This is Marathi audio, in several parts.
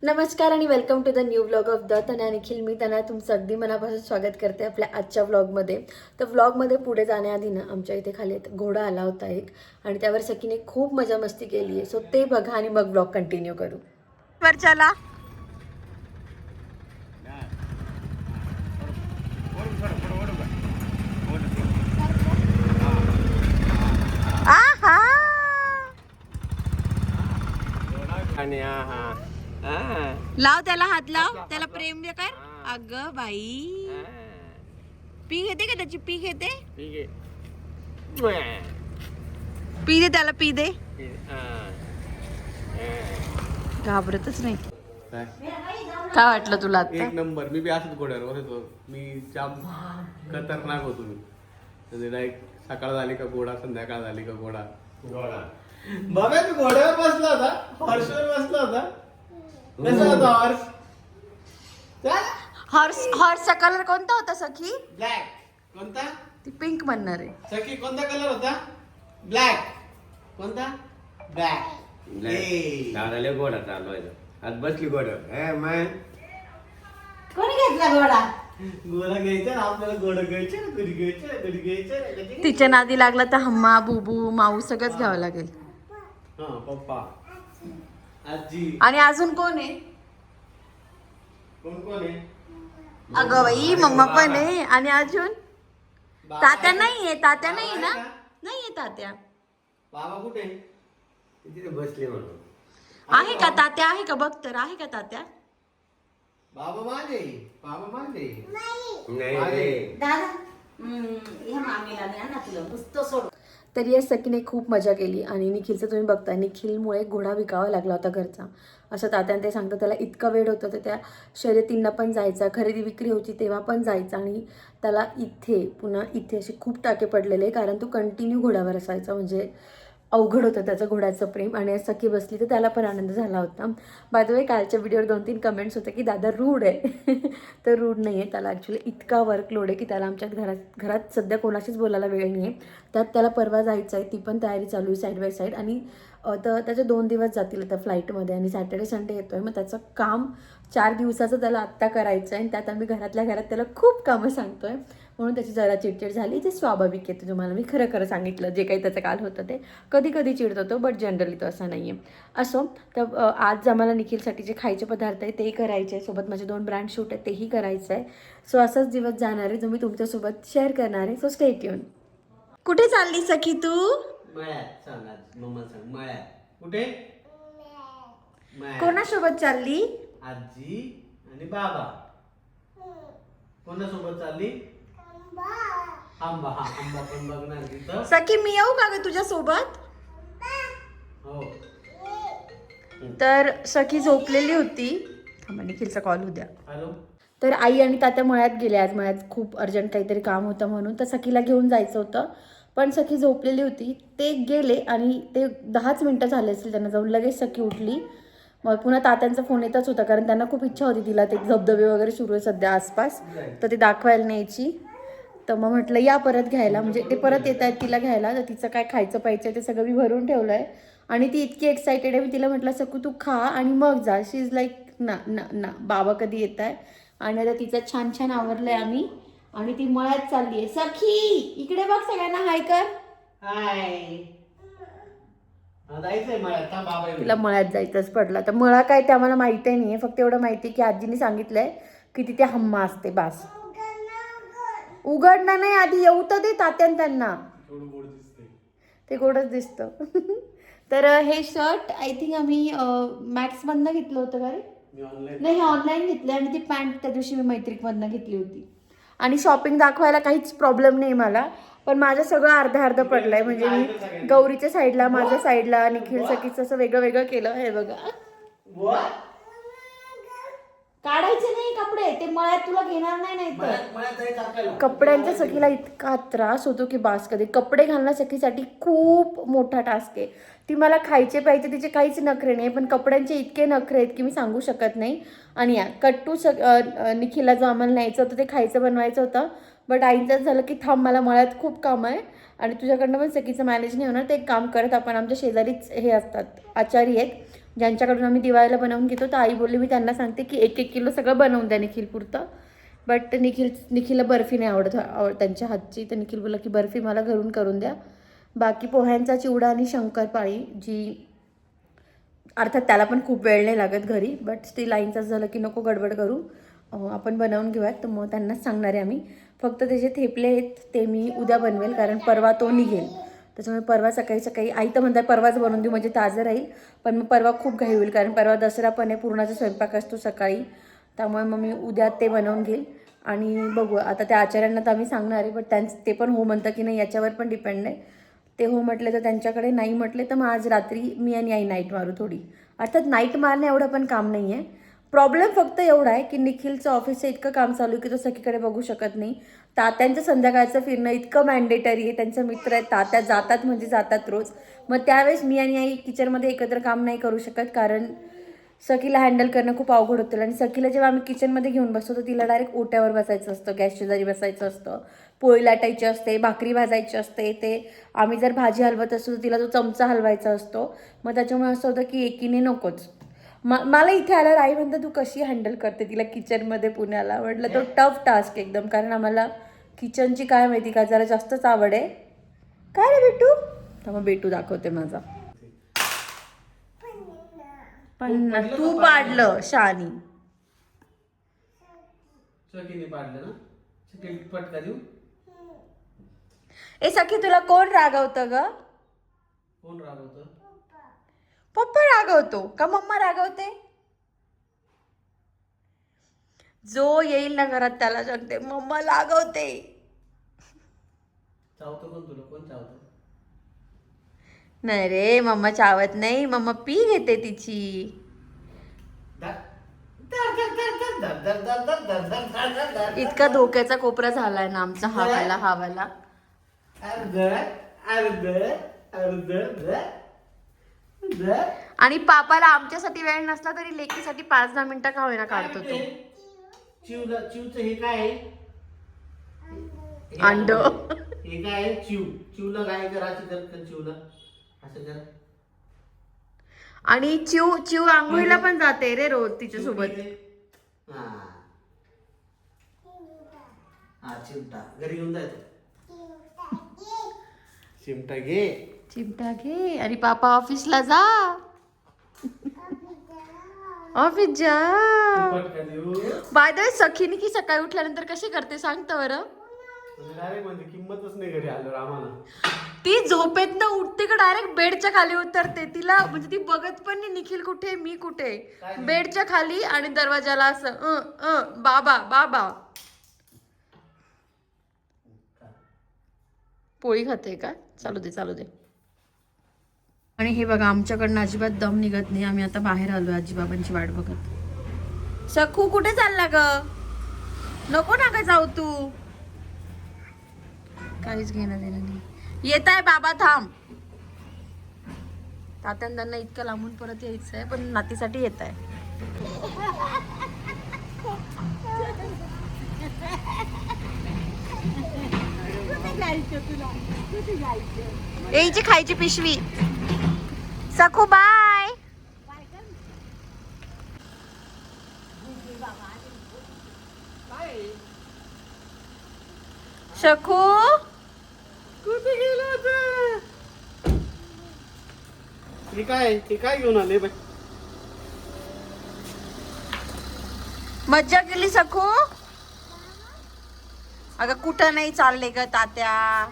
नमस्कार आणि welcome to the new vlog of the Tanya Nikhil. मी तन्या तुमचं अगदी मनापासून स्वागत करते आपल्या आजच्या व्लॉगमध्ये. तर व्लॉगमध्ये पुढे जाण्याआधी ना आमच्या इथे खाली घोडा आला होता एक, आणि त्यावर सखीने खूप मजा मस्ती केली आहे. सो ते बघा आणि मग व्लॉग कंटिन्यू करू. वर चला. लाव त्याला हात लाव, त्याला प्रेम दे कर. अगं बाई, पी घेते का त्याची? पी घेते, पी दे त्याला, पी दे. घाबरतच नाही. काय वाटलं तुला आता? एक नंबर. मी बी असंच घोड्यावर होतो. मी जाम खतरनाक होतो मी. म्हणजे डायरेक्ट सकाळ झाली का घोडा, संध्याकाळ झाली का घोडा. बघा मी घोड्यावर बसला होता, हॉर्सवर बसला होता. कसा होता हॉर्स? हॉर्सचा कलर कोणता होता सखी? ब्लॅक. कोणता? ती पिंक म्हणणार आहे. सखी कोणता कलर होता? ब्लॅक. कोणता? ब्लॅक. दादाला घोडा चालवायचा. आज बसली घोड्यावर. कोणी घेतला घोडा? घोडा घ्यायचा ना आपल्याला, घोडा घ्यायचा ना, कधी घ्यायचं ना, कधी घ्यायचं ना, कधी. तिच्या नादी लागला तर हम्मा, बुबू, माऊ सगळंच घ्यावं लागेल. हा, पप्पा, आजी. आणि अजून कोण आहे? कोण कोण आहे? अगं बाई, मम्मा पण आहे. आणि अजून बाबा तात्या आहे का? नाहीये. तात्या नाही ना? बाबा आहे का? नाहीये तात्या. बाबा कुठे? तिथे बसले म्हणून. आहे का तात्या? आहे का? बघ तर, आहे का तात्या? बाबा माझे. बाबा माझे. नाही अरे. रे. दादा ह्या मामीला नाही ना, तुला नुसतं सोड. तरी या सखीने खूप मजा केली. आणि निखिलचं तुम्ही बघताय, निखिलमुळे घोडा विकावा लागला होता घरचा, असं तात्याने ते सांगतं. त्याला इतका वेळ होतं तर त्या शर्यतींना पण जायचा, खरेदी विक्री होती तेव्हा पण जायचा. आणि त्याला इथे पुन्हा इथे असे खूप टाके पडलेले, कारण तो कंटिन्यू घोड्यावर असायचा. म्हणजे अवघड होतं त्याचं घोड्याचं प्रेम. आणि आज सखी बसली तर त्याला पण आनंद झाला होता. बाय द वे, कालच्या व्हिडिओवर 2-3 कमेंट्स होते की दादा रूढ आहे. तर रूढ नाही आहे. त्याला ॲक्च्युली इतका वर्कलोड आहे की त्याला आमच्या घरात सध्या कोणाशीच बोलायला वेळ नाही आहे. त्यात त्याला परवा जायचं आहे, ती पण तयारी चालू आहे साईड बाय साईड. आणि तर त्याचे 2 दिवस जातील आता फ्लाईटमध्ये, आणि सॅटर्डे संडे येतो आहे. मग त्याचं काम 4 दिवसाचं त्याला आत्ता करायचं आहे, आणि त्यात आम्ही घरातल्या घरात त्याला खूप कामं सांगतो आहे, म्हणून त्याची जरा चिडचिड झाली. ते स्वाभाविक आहे. तुम्हाला मी खरं खरं सांगितलं, जे काही त्याचं काल होतं ते. कधी कधी चिडतो तो, बट जनरली तो असा नाही आहे. असो, तर आज आम्हाला निखिलसाठी जे खायचे पदार्थ आहे ते करायचे आहे, सोबत माझे 2 ब्रँड शूट आहेत तेही करायचं आहे. सो असाच दिवस जाणार आहे, जो मी तुमच्यासोबत शेअर करणार आहे. So stay tune. कुठे चालली सखी तू? मळ्यात. सांग आज मम्मा, सांग मळ्यात. कुठे? मळ्यात. कोणासोबत चालली? आजी आणि बाबा. कोणासोबत चालली? आंबा. हा, आंबा पण बघणार तिथं. सखी, मी येऊ का ग तुझ्या सोबत? हो. तर सखी झोपलेली होती. थांबा, निखिलचा कॉल उद्या. हॅलो. तर आई आणि तात्या मळ्यात गेले आज. मळ्यात खूप अर्जंट काहीतरी काम होतं म्हणून. तर सखीला घेऊन जायचं होतं, पण सखी झोपलेली होती. ते गेले आणि ते 10च मिनटं झाले असतील त्यांना जाऊन. लगेच सखी उठली. मग पुन्हा तात्यांचा फोन येतच होता, कारण त्यांना खूप इच्छा होती तिला ते धबधबे वगैरे सुरू आहे सध्या आसपास, तर ते दाखवायला न्यायची. तर मग म्हटलं या परत घ्यायला, म्हणजे ते परत येत आहेत तिला घ्यायला. तर तिचं काय खायचं पाहिजे ते सगळं मी भरून ठेवलं आहे. आणि ती इतकी एक्सायटेड आहे. मी तिला म्हटलं सकू तू खा आणि मग जा. शी इज लाईक ना ना ना, बाबा कधी येत आहे. आणि आता तिचं छान छान आवरलंय आम्ही, आणि ती मळ्यात चालली आहे. सखी इकडे बघ, सगळ्यांना हाय कर. हाय. जायचंय मळ्यात. थांब, बाबा येऊ. तिला मळ्यात जायचंच पडलं. तर मळा काय ते आम्हाला माहिती नाही आहे, फक्त एवढं माहिती आहे की आजीने सांगितलंय की तिथे हम्मा असते. बास. उघडणं नाही, आधी येऊ तर दे तात्यान त्यांना. ते गोडच दिसतं. तर हे शर्ट आय थिंक आम्ही मॅक्समधनं घेतलं होतं का रे? नाही, हे ऑनलाईन घेतलं. आणि ती पॅन्ट त्या दिवशी मी मैत्रिकमधनं घेतली होती. आणि शॉपिंग दाखवायला काहीच प्रॉब्लेम नाही मला, पण माझं सगळं अर्धं पडलंय. म्हणजे मी गौरीच्या साईडला, माझ्या साईडला, निखिल सखीचं असं वेगळं वेगळं केलं. हे बघा, काढायचे नाही कपडे, ते मळ्यात तुला घेणार नाही. मळ्यात जायचं आपल्याला. कपड्यांच्या सखीला इतका त्रास होतो की बास. कधी कपडे घालणं सखीसाठी खूप मोठा टास्क आहे. ती मला खायचे प्यायचे तिचे काहीच नखरे नाही, पण कपड्यांचे इतके नखरे आहेत की मी सांगू शकत नाही. आणि या कट्टू निखिलला जो आम्हाला न्यायचं होतं ते खायचं बनवायचं होतं, बट आईंचंच झालं की थांब, मला मळ्यात खूप काम आहे आणि तुझ्याकडनं पण सखीचं मॅनेज नाही होणार. ते एक काम करत, आपण आमच्या शेजारीच हे असतात आचारी आहेत, ज्यांच्याकडून आम्ही दिवाळीला बनवून घेतो, तर आई बोलली मी त्यांना सांगते की 1-1 किलो सगळं बनवून द्या निखिलपुरतं. बट निखिलला बर्फी नाही आवडत त्यांच्या हातची, तर निखिल बोलला की बर्फी मला घरून करून द्या. बाकी पोह्यांचा चिवडा आणि शंकरपाळी, जी अर्थात त्याला पण खूप वेळ नाही लागत घरी, बट स्टील आईंचं झालं की नको गडबड करू, आपण बनवून घेऊयात. तर मग त्यांनाच सांगणार आहे आम्ही. फक्त त्याचे थेपले आहेत ते मी उद्या बनवेल, कारण परवा तो निघेल. त्याच्यामुळे परवा सकाळी सकाळी आई तर म्हणतात परवाच बनवून देऊ म्हणजे ताजं राहील, पण मग परवा खूप घाई होईल, कारण परवा दसरा पण आहे, पूर्णाचा स्वयंपाक असतो सकाळी. त्यामुळे मग मी उद्या ते बनवून घेईल. आणि बघू आता त्या आचार्यांना तर आम्ही सांगणार आहे, बट ते पण हो म्हणतं की नाही याच्यावर पण डिपेंड आहे. ते हो म्हटले तर त्यांच्याकडे, नाही म्हटले तर मग आज रात्री मी आणि आई नाईट मारू थोडी. अर्थात नाईट मारणं एवढं पण काम नाही आहे. प्रॉब्लेम फक्त एवढा आहे की निखिलचं ऑफिसचं इतकं काम चालू आहे की तो सखीकडे बघू शकत नाही. तात्यांचं संध्याकाळचं फिरणं इतकं मॅन्डेटरी आहे, त्यांचं मित्र आहेत, तात्या जातात म्हणजे जातात रोज. मग त्यावेळेस मी आणि आई किचनमध्ये एकत्र काम नाही करू शकत, कारण सखीला हँडल करणं खूप अवघड होतं. आणि सखीला जेव्हा आम्ही किचनमध्ये घेऊन बसतो तर तिला डायरेक्ट ओट्यावर बसायचं असतं, गॅस शेजारी बसायचं असतं, पोळी लाटायची असते, भाकरी भाजायची असते. ते आम्ही जर भाजी हलवत असतो तर तिला तो चमचा हलवायचा असतो. मग त्याच्यामुळे असं होतं की एकीने नकोच. मला इथे आल्यावर आई म्हणतं तू कशी हँडल करते तिला किचनमध्ये पुण्याला. म्हटलं तो टफ टास्क एकदम, कारण आम्हाला किचनची काय माहिती का जरा जास्तच आवड आहे. काय रे बेटू? तर मग बेटू दाखवते माझा. पण तू पाडलं शानी. सखीने पाडलं ना, सखी पटका देऊ. ए सखी तुला कोण रागवतं ग? कोण रागवतं? पप्पा रागवतो का मम्मा रागवते? जो येईल ना घरात त्याला सांगते मम्मा रागवते. चावतो पण तुला कोण चावतो? नाही रे मम्मा चावत नाही, मम्मा पी घेते तिची. इतका धोक्याचा कोपरा झालाय ना आमचा हावाला. आणि पापाला आमच्यासाठी वेळ नसला तरी लेकीसाठी 5-10 मिनिटं का होईना काढतो तो. चिवचं हे काय आहे? अंड. हे काय आहे? चिवला काय कर, असं कर चिवला, असं कर. आणि चिव आंघोळीला पण जाते रे रोज तिच्यासोबत. हा चिमटा घरी घेऊन जायचं. चिमटा घे. चिमटा घे आणि पापा ऑफिसला जा. ऑफिस जा. बाय द वे सखीनी की सकाळी उठल्यानंतर कशी करते सांगता बरं? म्हणजे किंमतच नाही घरी आलो आम्हाला. ती झोपेतनं उठते का डायरेक्ट बेडच्या खाली उतरते. तिला म्हणजे ती बघत पण नाही निखिल कुठे मी कुठे. बेडच्या खाली आणि दरवाजाला असं बाबा बाबा. पोळी खाते का? चालू दे. आणि हे बघा आमच्याकडनं अजिबात दम निघत नाही. आम्ही आता बाहेर आलोय आजीबाबांची वाट बघत. सखू कुठे चालला ग? नको ना ग जाऊ तू. काहीच घेणं देणं नाही. येत आहे बाबा थांब. तात्यांना इतकं लांबून परत यायचं आहे, पण नातीसाठी येत आहे. यायची खायची पिशवी. सखू बाय. सखू कुठे गेला होता? हे काय घेऊन आले बाई? मज्जा केली सखू? अगं कुठं नाही चालले ग तात्या.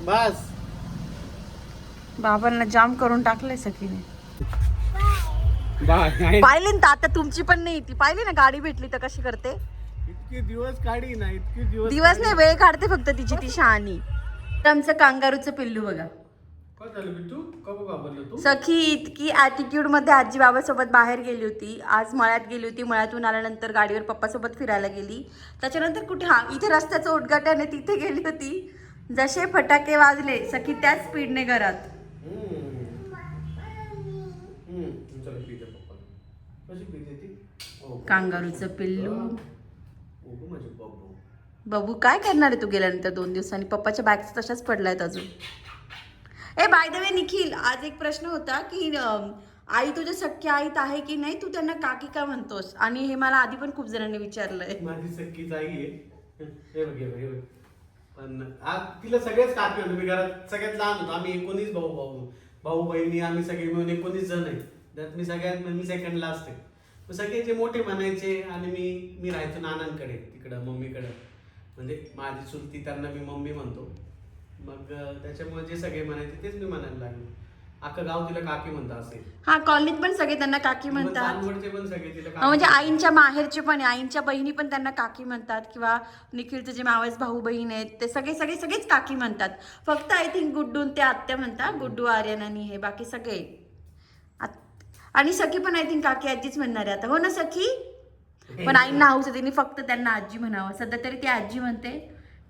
बस बाबांना जाम करून टाकलंय सखीने. बाय. पाहिली ना तात्या तुमची पण नाही ती. पाहिली ना गाडी भेटली तर कशी करते. इतके दिवस काढी ना, इतके दिवस नाही वेळ काढते फक्त तिची ती शहाणी. आमचं कांगारूचं पिल्लू बघा. काय झालं बिट्टू? कब घाबरलं तू? सखी इतकी ॲटिट्यूड मध्ये आजी बाबासोबत बाहेर गेली होती. आज मळ्यात गेली होती. मळ्यातून आल्यानंतर गाडीवर पप्पासोबत फिरायला गेली. त्याच्यानंतर कुठे इथे रस्त्याचं उद्घाटन आहे तिथे गेली होती. जसे फटाके वाजले सखी त्याच स्पीडने घरात. कांगारूचं पिल्लू. बाबू काय करणार आहे तू गेल्यानंतर 2 दिवसांनी? पप्पाच्या बॅग्स तशाच पडल्यात अजून. ए बाय द वे निखिल, आज एक प्रश्न होता की आई तुझ्या सख्या आईत आहे की नाही, तू त्यांना काकी का म्हणतोस? आणि हे मला आधी पण खूप जणांनी विचारलंय. माझी सख्खीच आई आहे. हे बघ, हे बघ, हे बघ. पण आज तिला सगळेच काकी होतो. मी घरात सगळ्यात लहान होतो. आम्ही 19 भाऊ बहिणी, आम्ही सगळे मिळून 19 जण आहे. त्यात मी सेकंडला असते. मग सगळे जे मोठे म्हणायचे आणि मी राहायचो नानांकडे, तिकडं मम्मीकडं. म्हणजे माझी चुलती, त्यांना मी मम्मी म्हणतो. मग त्याच्यामुळे जे सगळे म्हणायचे तेच मी म्हणायला लागलो. अख्खं गाव तिला काकी म्हणतात असे. हा, कॉलनीत पण सगळे त्यांना काकी म्हणतात. चांदवडचे पण सगळे तिला काकी म्हणजे आईंच्या माहेरचे पण आहे, आईंच्या बहिणी पण त्यांना काकी म्हणतात. किंवा निखिलचे जे मावस भाऊ बहीण आहेत ते सगळेच काकी म्हणतात. फक्त आय थिंक गुड्डून ते आत्या म्हणतात, गुड्डू आर्यन आणि हे बाकी सगळे. आणि सखी पण आय थिंक काकी आजीच म्हणणार आहे आता, हो ना सखी? पण आईंना हाऊस आहे, तिने फक्त त्यांना आजी म्हणावं. सध्या तरी ती आजी म्हणते.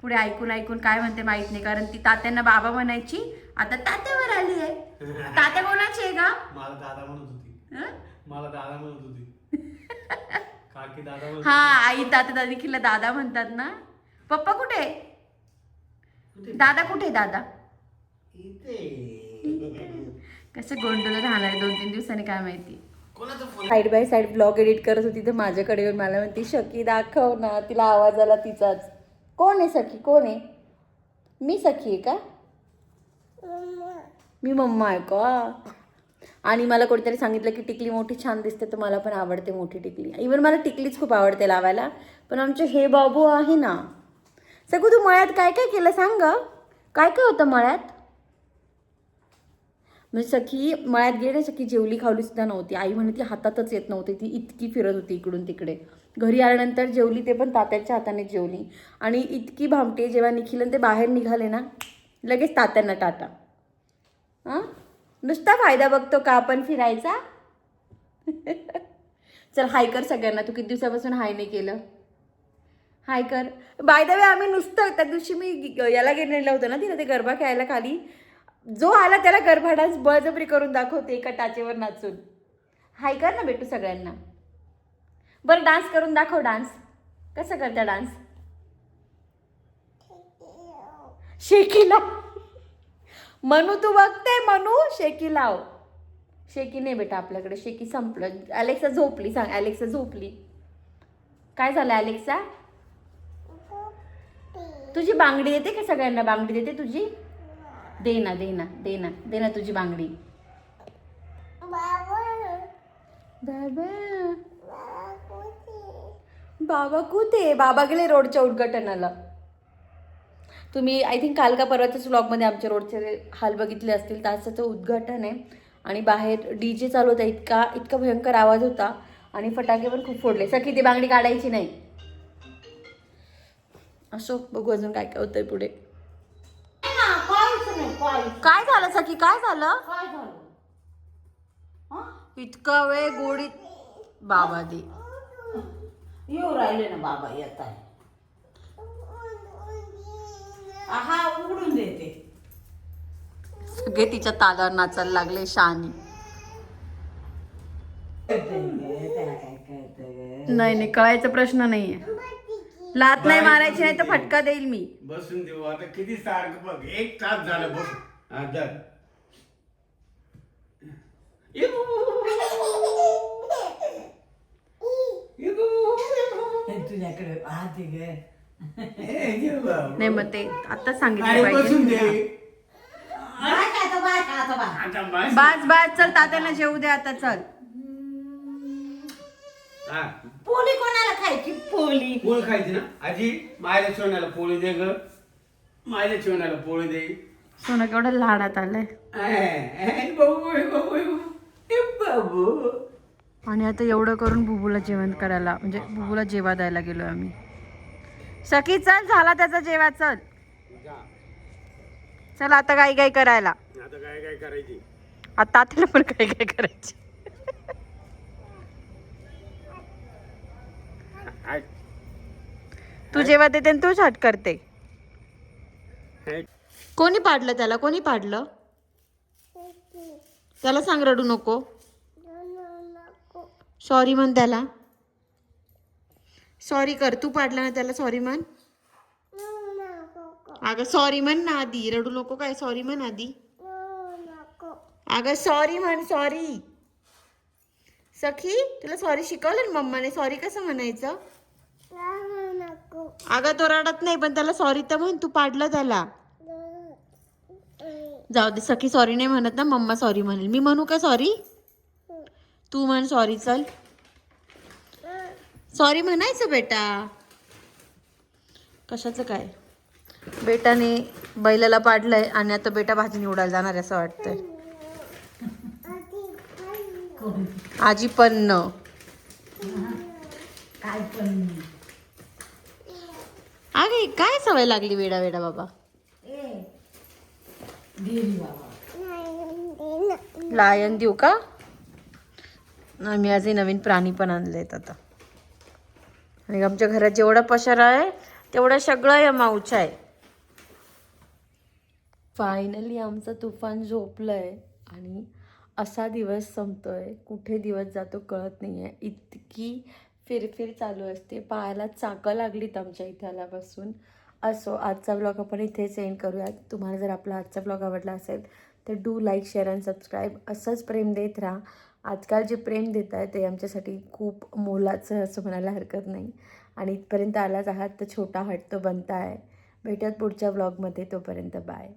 पुढे ऐकून काय म्हणते माहित नाही, कारण ती तात्यांना बाबा म्हणायची, आता तात्यावर आली आहे. तात्या कोणाची आहे का? मला दादा म्हणत होती. काकी दादा म्हणत हा, आई तात्या निखिलला दादा म्हणतात ना. पप्पा कुठे? दादा कुठे? दादा कसं गोंडलं राहणार 2-3 दिवसांनी काय माहिती. Side by side blog edit करत होती तर माझ्याकडे येऊन मला म्हणती, शकी दाखव ना. तिला आवाज आला तिचाच. कोण आहे सखी? कोण आहे? मी सखी आहे का? मी मम्मा आहे का? आणि मला कोणीतरी सांगितलं की टिकली मोठी छान दिसते, तर मला पण आवडते मोठी टिकली. इव्हन मला टिकलीच खूप आवडते लावायला. पण आमचे हे बाबू आहे ना. सगळं तू मळ्यात काय काय केलं सांग ग? काय काय होतं मळ्यात? म्हणजे सखी मळ्यात गेले, सखी जेवली खावली सुद्धा नव्हती. आई म्हणे ती हातातच येत नव्हती, ती इतकी फिरत होती इकडून तिकडे. घरी आल्यानंतर जेवली, ते पण तात्याच्या हाताने जेवली. आणि इतकी भामटे, जेव्हा निखिलन ते बाहेर निघाले ना, लगेच तात्यांना टाटा. हां, नुसता फायदा बघतो का आपण फिरायचा. चल हाय कर सगळ्यांना. तू किती दिवसापासून हाय नाही केलं? हाय कर. बाय द वे आम्ही नुसतं त्या दिवशी मी याला गेलेलं होतं ना, तिला ते गरबा खेळायला खाली. जो आला त्याला गरबा डान्स बळजबरी करून दाखवते एका टाचेवर नाचून. हाय कर ना बेटू सगळ्यांना. बरं डान्स करून दाखव. डान्स कसं करता? डान्स शेकी लाव. मनू तू बघते? मनू शेकी लाव. शेकी नाही बेटा आपल्याकडे, शेकी संपलं. अलेक्सा झोपली. सांग अलेक्सा झोपली. काय झालं अलेक्सा? तुझी बांगडी देते का सगळ्यांना? बांगडी देते तुझी? दे ना तुझी बांगडी. बाबा कुठे? बाबा गेले रोडच्या उद्घाटनाला. तुम्ही आय थिंक काल का परवाच्याच व्लॉगमध्ये आमच्या रोडचे हाल बघितले असतील. तासाचं उद्घाटन आहे आणि बाहेर DJ चालू होता. इतका भयंकर आवाज होता आणि फटाके पण खूप फोडले. सखी ती बांगडी काढायची नाही. असो, बघू अजून काय काय होतंय पुढे. काय झालं सखी? काय झालं? इतका वेळ गोडीत बाबा दे येऊ राहिले ना बाबा, येत आहे. हा, उघडून देते. सगळे तिच्या तालावर नाचायला लागले. शहाणी. नाही कळायचा प्रश्न नाहीये. लात नाही मारायची, नाही तर फटका देईल मी. बसून देऊ आता. किती सारखं बघ, 1 तास झालं बस. तुझ्याकडे पाहते ग. नाही मग ते आता सांगितलं पाहिजे. बास चल, तात्याला जेवू दे आता. चल पोळी कोणाला खायची? पोळी खायची ना आजी. माझ्या सोन्याला पोळी दे ग. माझ्या सोन्याला पोळी दे. सोनं केवढं लाडात आलंय. बाबू. आणि आता एवढं करून बुबूला जेवण करायला, म्हणजे बुबूला जेवा द्यायला गेलोय आम्ही. सखी चल, झाला त्याचा जेवा. चल चल आता काय करायला. आता काय करायची? आता त्याला पण काय करायची. तू जेव्हा देते तूच हट करते. कोणी पाडलं त्याला? कोणी पाडलं त्याला? सांग, रडू नको. सॉरी म्हण त्याला. सॉरी कर. तू पाडलं ना त्याला, सॉरी म्हण. अगं सॉरी म्हण ना आधी, रडू नको काय, सॉरी म्हण आधी. अगं सॉरी म्हण, सॉरी. सखी तुला सॉरी शिकवलं ना मम्माने, सॉरी कसं म्हणायचं? अगं तो रडत नाही पण त्याला सॉरी तर म्हण, तू पाडलं त्याला. जाऊ दे, सखी सॉरी नाही म्हणत ना, मम्मा सॉरी म्हणेल. मी म्हणू का सॉरी? तू म्हण सॉरी, चल. सॉरी म्हणायचं बेटा. कशाचं काय? बेटाने बैलाला पाडलंय आणि आता बेटा भाजी निवडायला जाणार आहे असं वाटतंय. आजी पण न. काय पण अगे काय सवय लागली वेडा वेडा बाबा. गेली बाबा. लायन देऊ का? आम्ही आज हे नवीन प्राणी पण आणलेत आता. आणि आमच्या घरात जेवढा पसारा आहे तेवढा सगळं या माऊचा आहे. फायनली आमचं तुफान झोपलंय आणि असा दिवस संपतोय. कुठे दिवस जातो कळत नाही आहे. इतकी फिरफिर चालू असते, पायाला चाकं लागलीत आमच्या इथे आल्यापासून. असो, आजचा ब्लॉग आपण इथेच एंड करूयात. तुम्हाला जर आपला आजचा ब्लॉग आवडला असेल तर do like, share and subscribe. असंच प्रेम देत राहा. आजकाल जे प्रेम देत आहे ते आमच्यासाठी खूप मोलाचं असं म्हणायला हरकत नाही. आणि इथपर्यंत आलाच आहात तर छोटा हट तो बनता आहे. भेटूयात पुढच्या ब्लॉगमध्ये. तोपर्यंत बाय.